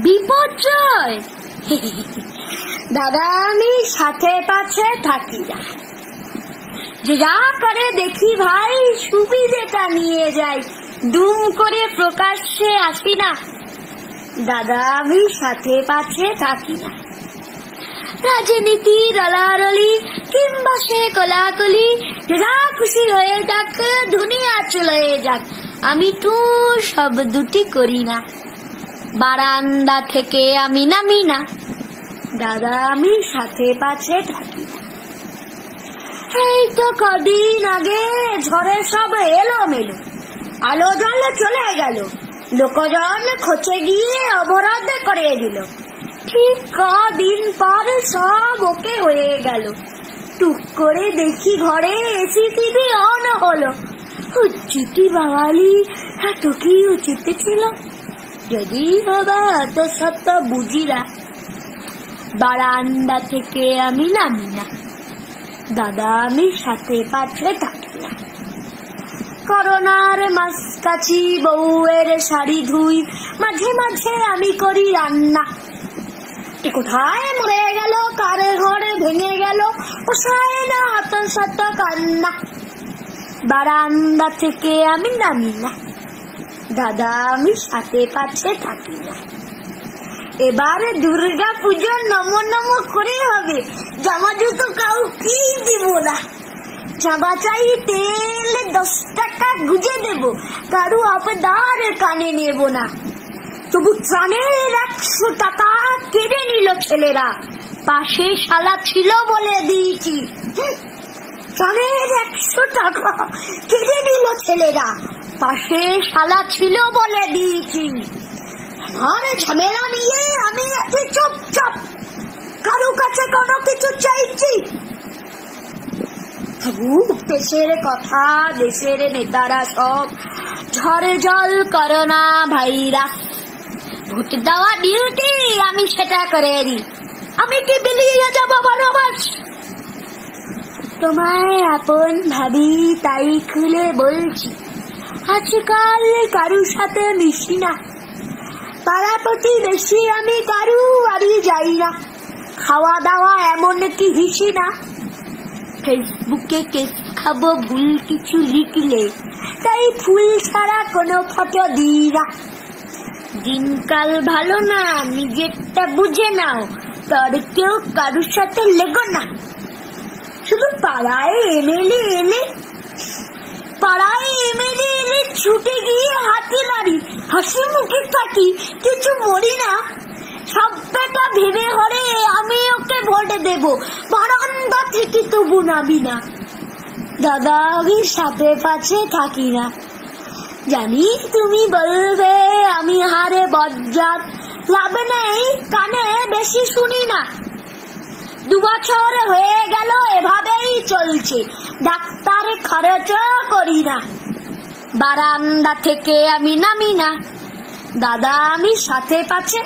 বিপর্যয়। দাদা আমি সাথে পাশে থাকি না, যে যা করে দেখি ভাই সুবিধেটা নিয়ে যাই, দুম করে প্রকাশ্যে আসি না। দাদা আমি সাথে পাশে থাকি না। রাজনীতি রলারলি কিংবা সে কলাকলি, যা খুশি হয়ে যাক, দুনিয়া চলে যাক, আমি তো সব দুটি করি না। বারান্দা থেকে আমি নামি না, দাদা আমি সাথে পাশে থাকি না। এই তো কদিন আগে ঝড়ে সব এলোমেলো, আলো জলে চলে গেল, লোকজন খোঁচে গিয়ে অবরোধ করে দিল। ঠিক কদিন পর সব ওকে হয়ে গেল। টুক করে দেখি ঘরে এসি টিভি অন হলো। উচিত বাঙালি, এত কি উচিত ছিল? যদি বাবা এত সত্য বুঝিরা, বারান্দা থেকে আমি নামি না, দাদা আমি সাথে পাশে থাকি না। করোনার মাসকাছি বউয়ের শাড়ি ধুই, মাঝে মাঝে আমি করি রান্না। কোথায় মরে গেল, কারে ঘরে ভেঙে গেল, পোষায় না অত শত কান্না। বারান্দা থেকে আমি নামি না, দাদা আমি সাথে পাশে থাকি না। এবারে দুর্গা পুজো নম নম করে হবে, জামা জুতো কাউকেই দিব না। জামা চাই তেল 10 টাকা গুজে দেব, কারু আবদার কানে নেব না। তবু ত্রাণের 100 টাকা কেড়ে নিল ছেলেরা, পাশে শালা ছিল বলে দিয়েছি। ত্রাণের 100 টাকা কেড়ে নিল ছেলেরা, পাশে শালা ছিল বলে দিয়েছি। আমার ঝামেলা নিয়ে আমি আছি চুপচাপ, কারো কাছে কোনো কিছু চাইছি। দেশের কথা, দেশের নেতারা সব ঝড়ে জল, করোনা ভাইরাস, ভোট দেওয়া ডিউটি আমি সেটা করে দিই। আমি কি বেরিয়ে যাবো বনবাস? তোমায় আপন ভাবি তাই খুলে বলছি, আজকাল কারুর সাথে মিশি না। পাড়া প্রতিবেশী আমি কারু বাড়ি যাই না। খাওয়া দাওয়া এমন কি হিসি না। ফেসবুকে কেস খাবো ভুল কিছু লিখলে, তাই ফুল ছাড়া কোনো ফটো দিই না। দিনকাল ভালো না, নিজেরটা বুঝে নাও, তার কেউ কারুর সাথে লেগো না। শুধু পাড়ায় এমএলএ এলে ছুটে গিয়ে হাতে নাড়ি, হাসি মুখে থাকি, কিছু মরি না। সব বেটা ভেবে হরে আমি ওকে ভোট দেব, বারান্দা থেকে তবু নামি না। দাদা আমি সাথে পাশে থাকি না। জানি তুমি বলবে আমি হারে বজ্জাত, লাভ নেই, কানে বেশি শুনি না। 2 বছর হয়ে গেল এভাবেই চলছে, ডাক্তার খরচ করি না। বারান্দা থেকে আমি নামি না, দাদা আমি সাথে পাশে